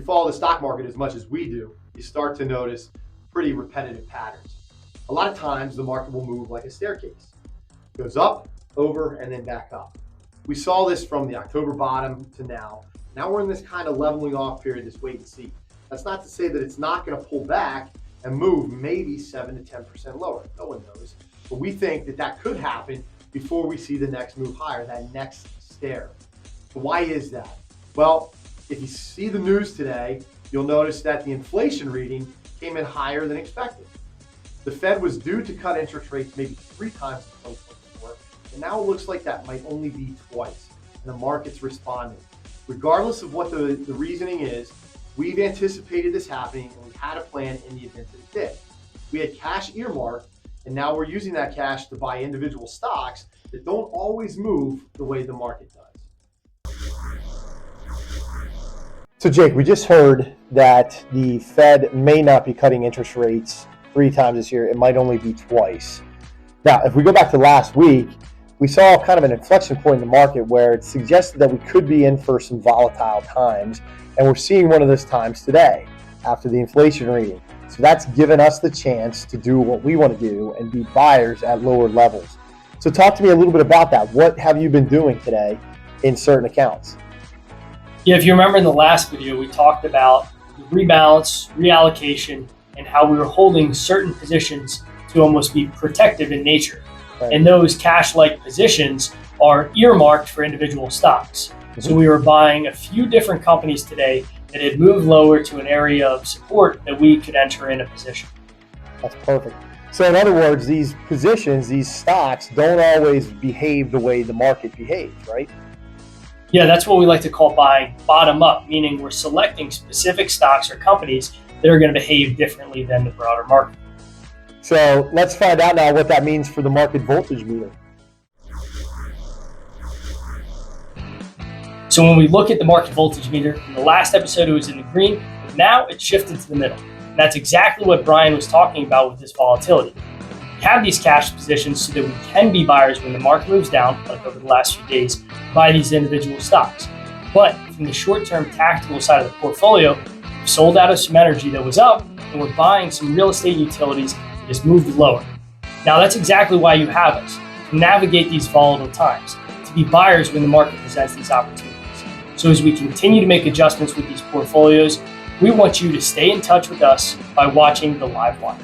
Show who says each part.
Speaker 1: you follow the stock market as much as we do, you start to notice pretty repetitive patterns. A lot of times the market will move like a staircase. It goes up, over, and then back up. We saw this from the October bottom to now. Now we're in this kind of leveling off period, this wait and see. That's not to say that it's not going to pull back and move maybe 7 to 10% lower. No one knows. But we think that that could happen before we see the next move higher, that next stair. So why is that? Well, if you see the news today, you'll notice that the inflation reading came in higher than expected. The Fed was due to cut interest rates maybe 3 times in 2024, and now it looks like that might only be twice, and the market's responding. Regardless of what the reasoning is, we've anticipated this happening, and we had a plan in the event that it did. We had cash earmarked, and now we're using that cash to buy individual stocks that don't always move the way the market does.
Speaker 2: So Jake, we just heard that the Fed may not be cutting interest rates 3 times this year. It might only be twice. Now, if we go back to last week, we saw kind of an inflection point in the market where it suggested that we could be in for some volatile times. And we're seeing one of those times today after the inflation reading. So that's given us the chance to do what we want to do and be buyers at lower levels. So talk to me a little bit about that. What have you been doing today in certain accounts?
Speaker 3: Yeah, if you remember in the last video, we talked about the rebalance, reallocation, and how we were holding certain positions to almost be protective in nature.
Speaker 2: Right.
Speaker 3: And those cash-like positions are earmarked for individual stocks.
Speaker 2: Mm-hmm.
Speaker 3: So we were buying a few different companies today that had moved lower to an area of support that we could enter in a position.
Speaker 2: That's perfect. So in other words, these positions, these stocks don't always behave the way the market behaves, right?
Speaker 3: Yeah, that's what we like to call buying bottom up, meaning we're selecting specific stocks or companies that are going to behave differently than the broader market.
Speaker 2: So let's find out now what that means for the market voltage meter.
Speaker 3: So when we look at the market voltage meter, in the last episode it was in the green, but now it's shifted to the middle. And that's exactly what Brian was talking about with this volatility. We have these cash positions so that we can be buyers when the market moves down, like over the last few days, buy these individual stocks. But from the short-term tactical side of the portfolio, we've sold out of some energy that was up, and we're buying some real estate utilities that has moved lower. Now that's exactly why you have us, to navigate these volatile times, to be buyers when the market presents these opportunities. So as we continue to make adjustments with these portfolios, we want you to stay in touch with us by watching the live wire.